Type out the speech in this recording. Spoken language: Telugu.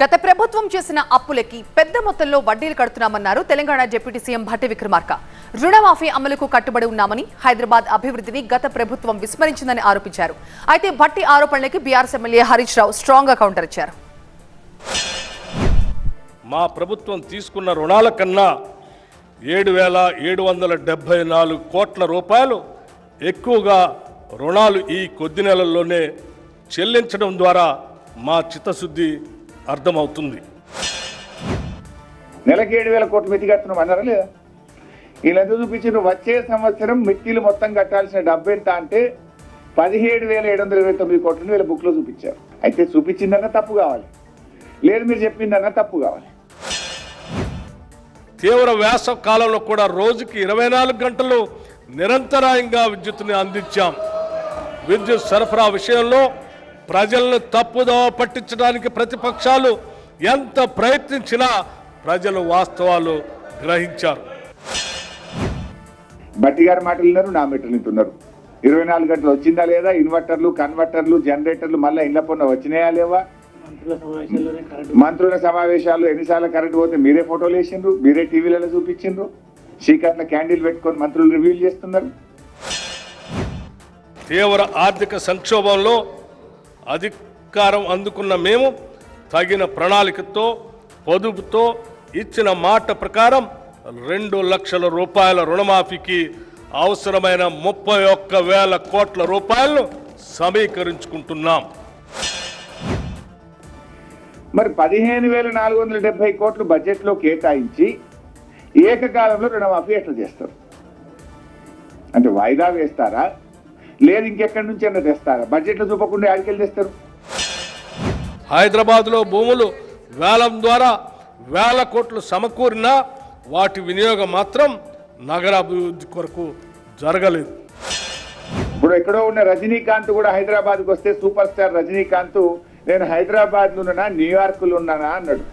గత ప్రభుత్వం చేసిన అప్పులకి పెద్ద మొత్తంలో వడ్డీలు కడుతున్నామన్నారు తెలంగాణ డిప్యూటీ సీఎం భట్టి విక్రమార్క. రుణమాఫీ అమలుకు కట్టుబడి ఉన్నామని, హైదరాబాద్ అభివృద్ధిని గత ప్రభుత్వం విస్మరించిందని ఆరోపించారు. అయితే Bhatti ఆరోపణలకి BRS MLA Harish Rao strong గా కౌంటర్ ఇచ్చారు. మా ప్రభుత్వం తీసుకున్న రుణాల కన్నా 7,774 కోట్ల రూపాయలు ఎక్కువగా రుణాలు ఈ కొద్ది నెలల్లోనే చెల్లించడం ద్వారా మా చిత్తశుద్ధి అర్థమవుతుంది. నెలకి 7,000 కోట్లు మిత్తి కడుతున్నాం అన్నారా లేదా? వీళ్ళెందుకు చూపించారు? వచ్చే సంవత్సరం మిత్తిలు మొత్తం కట్టాల్సిన డబ్బు ఎంత అంటే 17,729 కోట్లను వీళ్ళ బుక్లో చూపించారు. అయితే చూపించిందన్నా తప్పు కావాలి, లేదు మీరు చెప్పిందన్నా తప్పు కావాలి. తీవ్ర వేసవ కాలంలో కూడా రోజుకి 24 గంటలు నిరంతరాయంగా విద్యుత్తుని అందించాం. విద్యుత్ సరఫరా విషయంలో ప్రజలను తప్పుదోవ పట్టించడానికి ప్రతిపక్షాలు ఎంత ప్రయత్నించినా ప్రజలు వాస్తవాలు గ్రహించారు. బట్టి గారి మాటలు విన్నారు, నా మీటర్లు వింటున్నారు. 24 గంటలు వచ్చిందా లేదా? ఇన్వర్టర్లు, కన్వర్టర్లు, జనరేటర్లు మళ్ళీ ఇళ్ల పన్ను వచ్చినాయా లేవా? మంత్రుల సమావేశాలు ఎన్నిసార్లు కరెంట్ పోతే మీరే ఫోటోలు వేసిండ్రు, మీరే టీవీలలో చూపించిండ్రు. చీకట్ల క్యాండిల్ పెట్టుకొని మంత్రులు రివ్యూలు చేస్తున్నారు. తీవ్ర ఆర్థిక సంక్షోభంలో అధికారం అందుకున్న మేము తగిన ప్రణాళికతో, పొదుపుతో ఇచ్చిన మాట ప్రకారం 2 లక్షల రూపాయల రుణమాఫీకి అవసరమైన 31,000 కోట్ల రూపాయలను సమీకరించుకుంటున్నాం. మరి 15,470 కోట్లు బడ్జెట్లో కేటాయించి ఏకకాలంలో రుణమాఫీ ఎట్లా చేస్తారు? అంటే వాయిదా వేస్తారా, లేదు ఇంకెక్కడి నుంచి అన్న తెస్తారా? బడ్జెట్లో చూపకుండా ఆడికెళ్ళి తెస్తారు. హైదరాబాద్లో భూములు వేలం ద్వారా 1,000 కోట్లు సమకూరినా వాటి వినియోగం మాత్రం నగరాభివృద్ధి కొరకు జరగలేదు. ఇప్పుడు ఎక్కడో ఉన్న రజనీకాంత్ కూడా హైదరాబాద్కి వస్తే సూపర్ స్టార్ రజనీకాంత్ నేను హైదరాబాద్లో ఉన్నానా న్యూయార్క్లో ఉన్నానా అన్నాడు.